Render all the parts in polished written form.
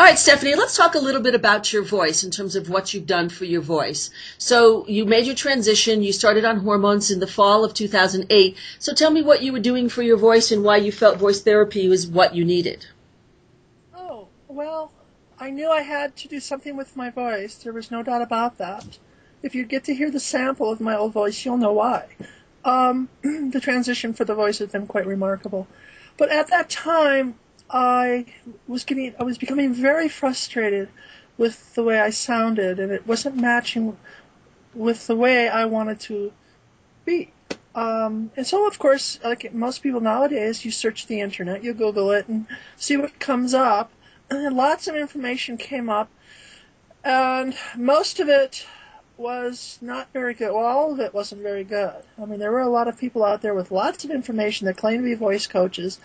All right, Stephanie, let's talk a little bit about your voice in terms of what you've done for your voice. So you made your transition. You started on hormones in the fall of 2008. So tell me what you were doing for your voice and why you felt voice therapy was what you needed. Oh, well, I knew I had to do something with my voice. There was no doubt about that. If you get to hear the sample of my old voice, you'll know why. The transition for the voice has been quite remarkable. But at that time, I was becoming very frustrated with the way I sounded, and it wasn't matching with the way I wanted to be. And so, of course, like most people nowadays, you search the internet, you Google it, and see what comes up. And lots of information came up, and most of it was not very good. Well, all of it wasn't very good. I mean, there were a lot of people out there with lots of information that claimed to be voice coaches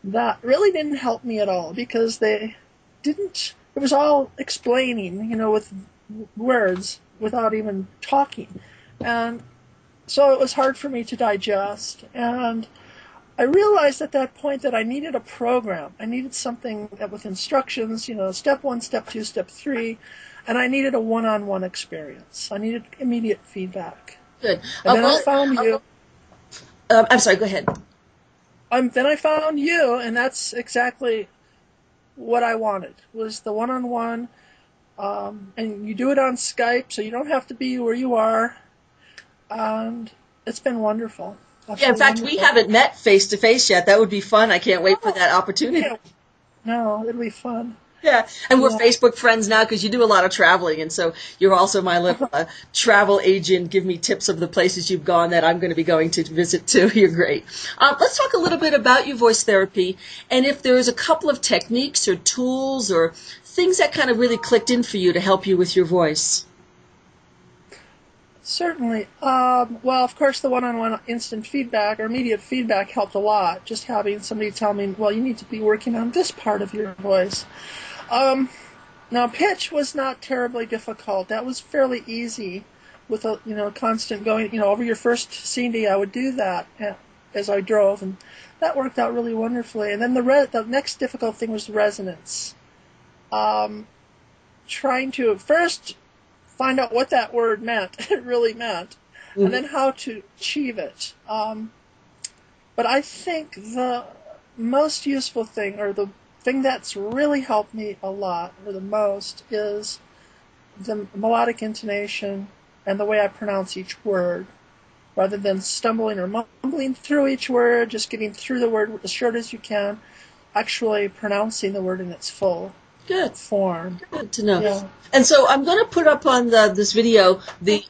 that really didn't help me at all because they didn't, it was all explaining, with words without even talking. And so it was hard for me to digest. And I realized at that point that I needed a program. I needed something that with instructions, step 1, step 2, step 3, and I needed a one-on-one experience. I needed immediate feedback. Good. And then I found you. I'm sorry, go ahead. Then I found you, and that's exactly what I wanted, was the one-on-one. And you do it on Skype, so you don't have to be where you are. And it's been wonderful. Yeah, in fact, we haven't met face-to-face yet. That would be fun. I can't wait for that opportunity. Yeah. No, it'll be fun. Yeah, and we're Facebook friends now because you do a lot of traveling, and so you're also my little travel agent. Give me tips of the places you've gone that I'm going to be going to visit too. You're great. Let's talk a little bit about your voice therapy, and if there's a couple of techniques or tools or things that kind of really clicked in for you to help you with your voice. Certainly. Well, of course, the one-on-one instant feedback or immediate feedback helped a lot. Just having somebody tell me, well, you need to be working on this part of your voice. Now, pitch was not terribly difficult. That was fairly easy with a constant going. Over your first CD, I would do that as I drove, and that worked out really wonderfully. And then the next difficult thing was resonance. Trying to first find out what that word meant, it really meant, and then how to achieve it. But I think the most useful thing, or the thing that's really helped me a lot, or the most, is the melodic intonation and the way I pronounce each word, rather than stumbling or mumbling through each word, just getting through the word as short as you can, actually pronouncing the word in its full form. Good to know. Yeah. And so I'm going to put up on this video the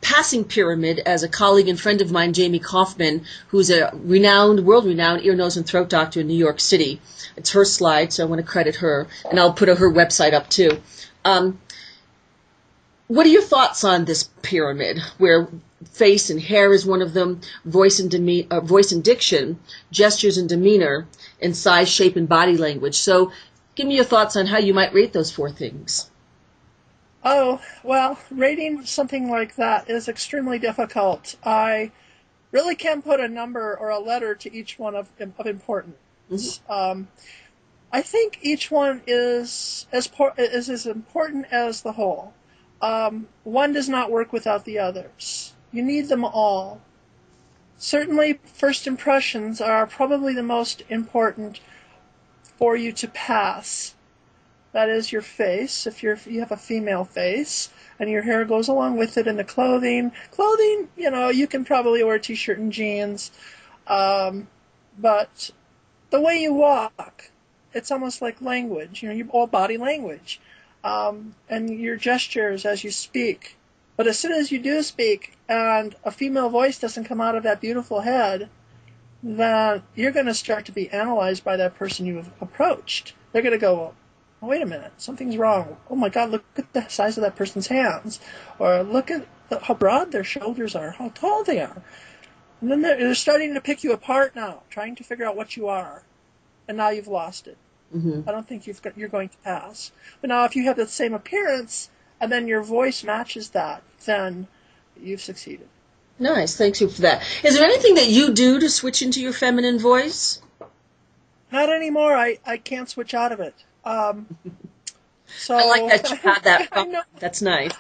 passing pyramid as a colleague and friend of mine, Jamie Kaufman, who's a world-renowned ear, nose, and throat doctor in New York City. It's her slide, so I want to credit her, and I'll put her website up too. What are your thoughts on this pyramid, where face and hair is one of them, voice and diction, gestures and demeanor, and size, shape, and body language? So give me your thoughts on how you might rate those 4 things. Oh, well, rating something like that is extremely difficult. I really can't put a number or a letter to each one of importance. Mm-hmm. I think each one is as important as the whole. One does not work without the others. You need them all. Certainly, first impressions are probably the most important for you to pass. That is your face, if you have a female face, and your hair goes along with it, and the clothing, you can probably wear a t-shirt and jeans, but the way you walk, it's almost like language, your all body language, and your gestures as you speak. But as soon as you do speak, and a female voice doesn't come out of that beautiful head, then you're going to start to be analyzed by that person you've approached. They're going to go, oh, wait a minute, something's wrong. Oh my God, look at the size of that person's hands. Or look at how broad their shoulders are, how tall they are. And then they're starting to pick you apart now, trying to figure out what you are. And now you've lost it. Mm-hmm. I don't think you're going to pass. But now if you have the same appearance, and then your voice matches that, then you've succeeded. Nice, thanks you for that. Is there anything that you do to switch into your feminine voice? Not anymore. I can't switch out of it. So I like that you had that. I know. That's nice.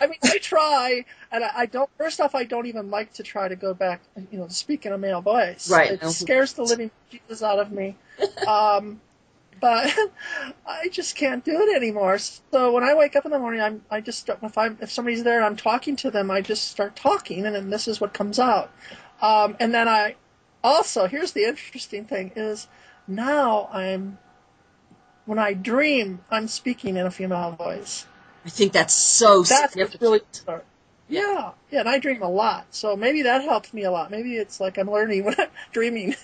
I mean, I try, and I don't. First off, I don't even like to try to go back, to speak in a male voice. Right. It scares the living Jesus out of me. But I just can't do it anymore. So when I wake up in the morning, I just if somebody's there and I'm talking to them, I just start talking, and then this is what comes out. And then here's the interesting thing is now when I dream, I'm speaking in a female voice. I think that's so significant. Really start. Yeah, and I dream a lot, so maybe that helps me a lot. Maybe it's like I'm learning when I'm dreaming.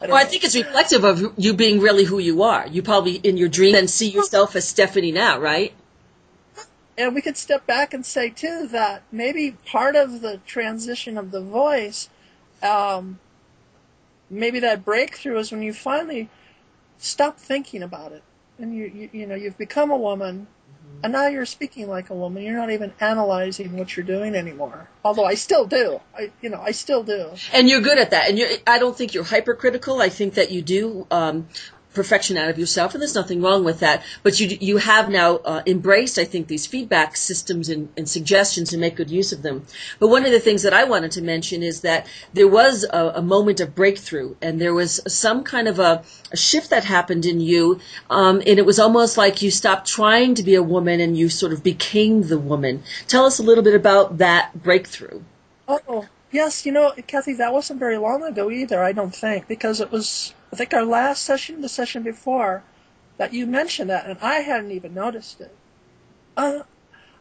I think it's reflective of you being really who you are. You probably, in your dream, then see yourself as Stephanie now, right? And we could step back and say, too, that maybe part of the transition of the voice, maybe that breakthrough is when you finally stop thinking about it. And you've become a woman. And now you're speaking like a woman. You're not even analyzing what you're doing anymore. Although I still do. I still do. And you're good at that. And I don't think you're hypercritical. I think that you do perfection out of yourself, and there's nothing wrong with that. But you have now embraced, I think, these feedback systems and suggestions and make good use of them. But one of the things that I wanted to mention is that there was a moment of breakthrough, and there was some kind of a shift that happened in you, and it was almost like you stopped trying to be a woman and you sort of became the woman. Tell us a little bit about that breakthrough. Oh, yes, Kathe, that wasn't very long ago either, I don't think, because it was, I think, our last session, the session before, that you mentioned that, and I hadn't even noticed it. And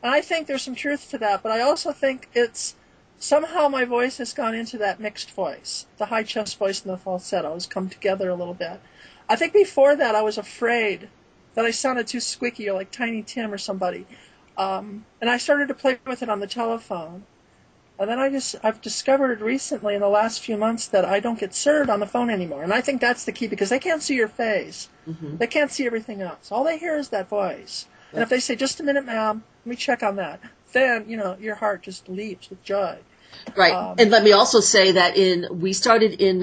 I think there's some truth to that, but I also think it's somehow my voice has gone into that mixed voice. The high chest voice and the falsetto has come together a little bit. I think before that I was afraid that I sounded too squeaky or like Tiny Tim or somebody. And I started to play with it on the telephone. And then I've discovered recently in the last few months that I don't get served on the phone anymore. And I think that's the key because they can't see your face. Mm-hmm. They can't see everything else. All they hear is that voice. Yep. And if they say, just a minute, ma'am, let me check on that, then, your heart just leaps with joy. Right. And let me also say that we started in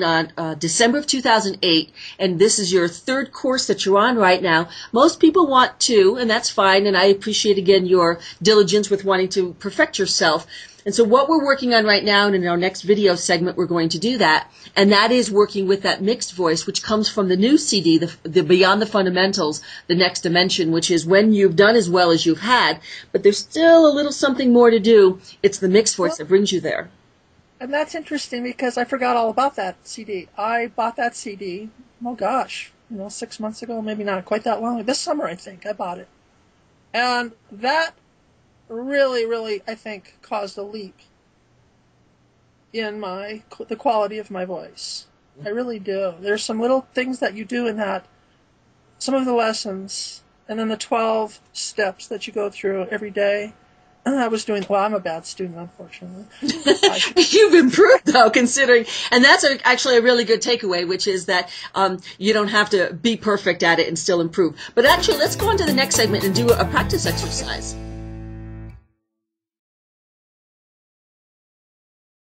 December of 2008, and this is your third course that you're on right now. Most people want to, and that's fine, and I appreciate, again, your diligence with wanting to perfect yourself. And so what we're working on right now, and in our next video segment, we're going to do that, and that is working with that mixed voice, which comes from the new CD, the Beyond the Fundamentals, the Next Dimension, which is when you've done as well as you've had, but there's still a little something more to do. It's the mixed voice that brings you there. And that's interesting because I forgot all about that CD. I bought that CD, 6 months ago, maybe not quite that long. This summer, I think, I bought it. And that really, really, I think, caused a leap in the quality of my voice. I really do. There's some little things that you do in that, some of the lessons, and then the 12 steps that you go through every day. I was doing, I'm a bad student, unfortunately. You've improved, though, considering, and that's actually a really good takeaway, which is that you don't have to be perfect at it and still improve. But actually, let's go on to the next segment and do a practice exercise.